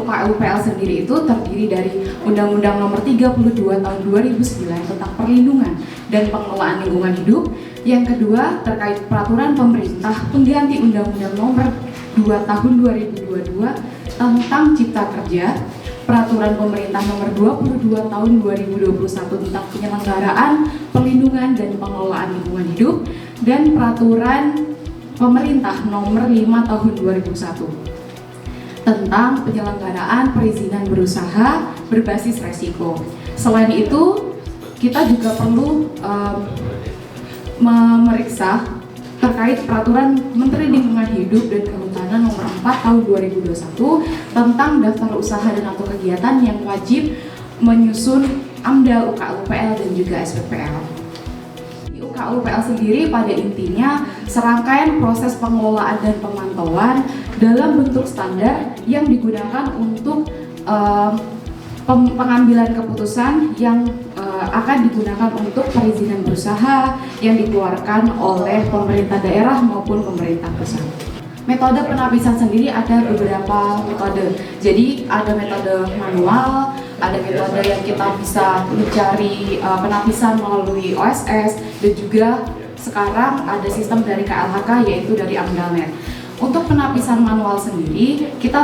UKLUPL sendiri itu terdiri dari Undang-Undang Nomor 32 Tahun 2009 tentang perlindungan dan pengelolaan lingkungan hidup. Yang kedua terkait peraturan pemerintah pengganti Undang-Undang Nomor 2 Tahun 2022 tentang Cipta Kerja, peraturan pemerintah Nomor 22 Tahun 2021 tentang penyelenggaraan perlindungan dan pengelolaan lingkungan hidup, dan peraturan pemerintah Nomor 5 Tahun 2001 tentang penyelenggaraan perizinan berusaha berbasis resiko. Selain itu, kita juga perlu memeriksa terkait peraturan Menteri Lingkungan Hidup dan Kehutanan Nomor 4 Tahun 2021 tentang daftar usaha dan atau kegiatan yang wajib menyusun AMDAL, UKLUPL dan juga SPPL. UKLUPL sendiri pada intinya serangkaian proses pengelolaan dan pemantauan dalam bentuk standar yang digunakan untuk pengambilan keputusan yang akan digunakan untuk perizinan berusaha yang dikeluarkan oleh pemerintah daerah maupun pemerintah pusat. Metode penapisan sendiri ada beberapa metode. Jadi ada metode manual, ada metode yang kita bisa mencari penapisan melalui OSS, dan juga sekarang ada sistem dari KLHK yaitu dari AMDALNet. Untuk penapisan manual sendiri, kita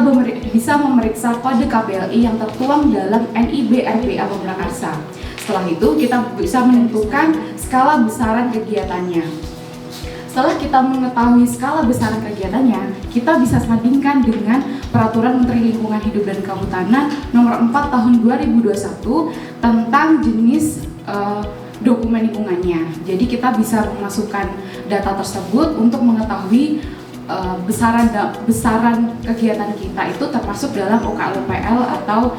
bisa memeriksa kode KBLI yang tertuang dalam NIB RPA Pemrakarsa. Setelah itu, kita bisa menentukan skala besaran kegiatannya. Setelah kita mengetahui skala besaran kegiatannya, kita bisa sandingkan dengan Peraturan Menteri Lingkungan Hidup dan Kehutanan Nomor 4 Tahun 2021 tentang jenis dokumen lingkungannya. Jadi kita bisa memasukkan data tersebut untuk mengetahui besaran kegiatan kita itu termasuk dalam UKLUPL atau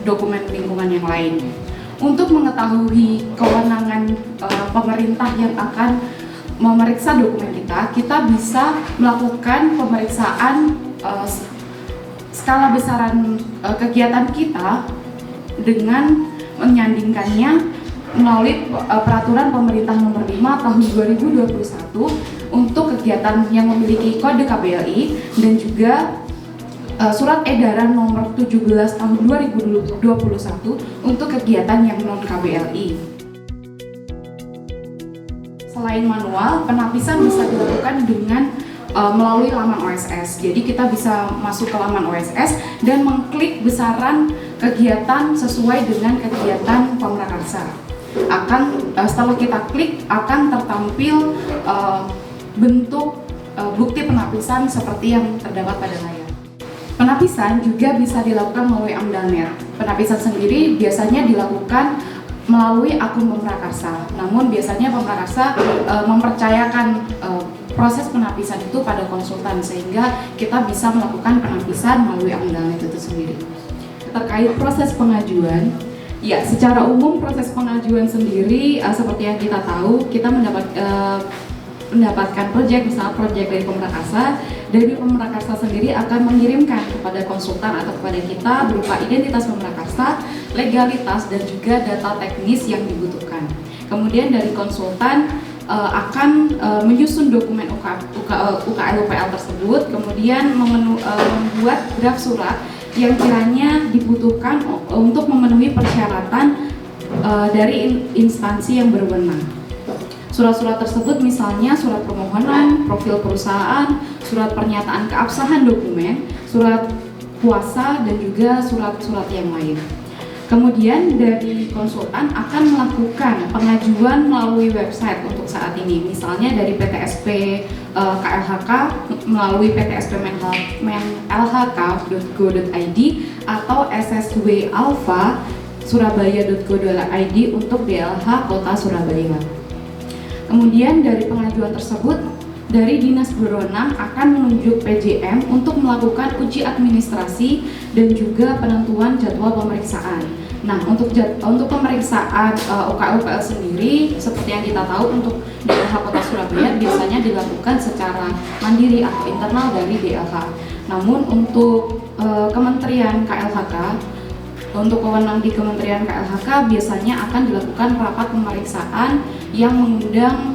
dokumen lingkungan yang lain. Untuk mengetahui kewenangan pemerintah yang akan memeriksa dokumen kita bisa melakukan pemeriksaan skala besaran kegiatan kita dengan menyandingkannya melalui peraturan pemerintah nomor 5 tahun 2021 untuk kegiatan yang memiliki kode KBLI dan juga surat edaran nomor 17 tahun 2021 untuk kegiatan yang non KBLI. Selain manual, penapisan bisa dilakukan dengan melalui laman OSS. Jadi kita bisa masuk ke laman OSS dan mengklik besaran kegiatan sesuai dengan kegiatan Pemrakarsa. Setelah kita klik akan tertampil bentuk bukti penapisan seperti yang terdapat pada layar. Penapisan juga bisa dilakukan melalui AMDALNet. Penapisan sendiri biasanya dilakukan melalui akun Pemrakarsa. Namun biasanya Pemrakarsa mempercayakan proses penapisan itu pada konsultan sehingga kita bisa melakukan penapisan melalui AMDALNet itu sendiri. Terkait proses pengajuan, ya secara umum proses pengajuan sendiri seperti yang kita tahu, kita mendapatkan proyek, misalnya proyek dari Pemrakarsa sendiri akan mengirimkan kepada konsultan atau kepada kita berupa identitas Pemrakarsa, legalitas dan juga data teknis yang dibutuhkan. Kemudian dari konsultan akan menyusun dokumen UKLUPL tersebut, kemudian membuat draft surat yang kiranya dibutuhkan untuk memenuhi persyaratan dari instansi yang berwenang. Surat-surat tersebut misalnya surat permohonan, profil perusahaan, surat pernyataan keabsahan dokumen, surat kuasa, dan juga surat-surat yang lain. Kemudian dari konsultan akan melakukan pengajuan melalui website untuk saat ini, misalnya dari PTSP KLHK melalui PTSP menlhk.go.id atau SSW Alpha surabaya.go.id untuk DLH Kota Surabaya. Kemudian dari pengajuan tersebut, dari dinas berwenang akan menunjuk PJM untuk melakukan uji administrasi dan juga penentuan jadwal pemeriksaan. Nah, untuk pemeriksaan UKLUPL sendiri, seperti yang kita tahu untuk DLH Kota Surabaya biasanya dilakukan secara mandiri atau internal dari DLH. Namun untuk Kementerian KLHK, untuk wewenang di Kementerian KLHK biasanya akan dilakukan rapat pemeriksaan yang mengundang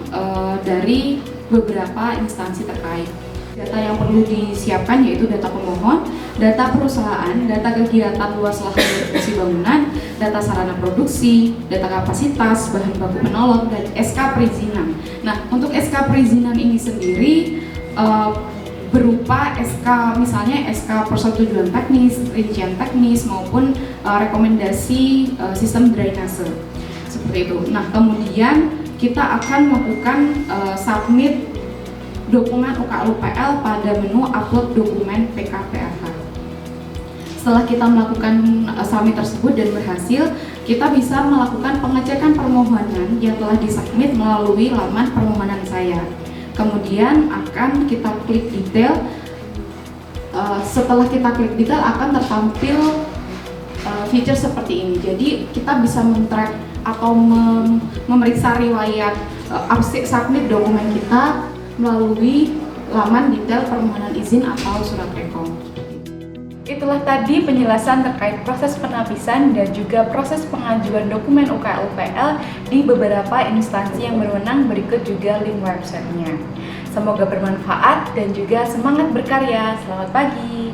dari beberapa instansi terkait. Data yang perlu disiapkan yaitu data pemohon, data perusahaan, data kegiatan luas lahan produksi bangunan, data sarana produksi, data kapasitas, bahan baku penolong, dan SK perizinan. Nah, untuk SK perizinan ini sendiri berupa SK, misalnya SK persetujuan teknis, rincian teknis, maupun rekomendasi sistem drainase, seperti itu. Nah, kemudian kita akan melakukan submit dokumen UKL-UPL pada menu upload dokumen PKPRH. Setelah kita melakukan submit tersebut dan berhasil, kita bisa melakukan pengecekan permohonan yang telah disubmit melalui laman permohonan saya. Kemudian akan kita klik detail. Setelah kita klik detail akan tertampil feature seperti ini. Jadi kita bisa men-track atau memeriksa riwayat submit dokumen kita melalui laman detail permohonan izin atau surat rekom. Itulah tadi penjelasan terkait proses penapisan dan juga proses pengajuan dokumen UKL-UPL di beberapa instansi yang berwenang. Berikut juga link websitenya. Semoga bermanfaat dan juga semangat berkarya. Selamat pagi.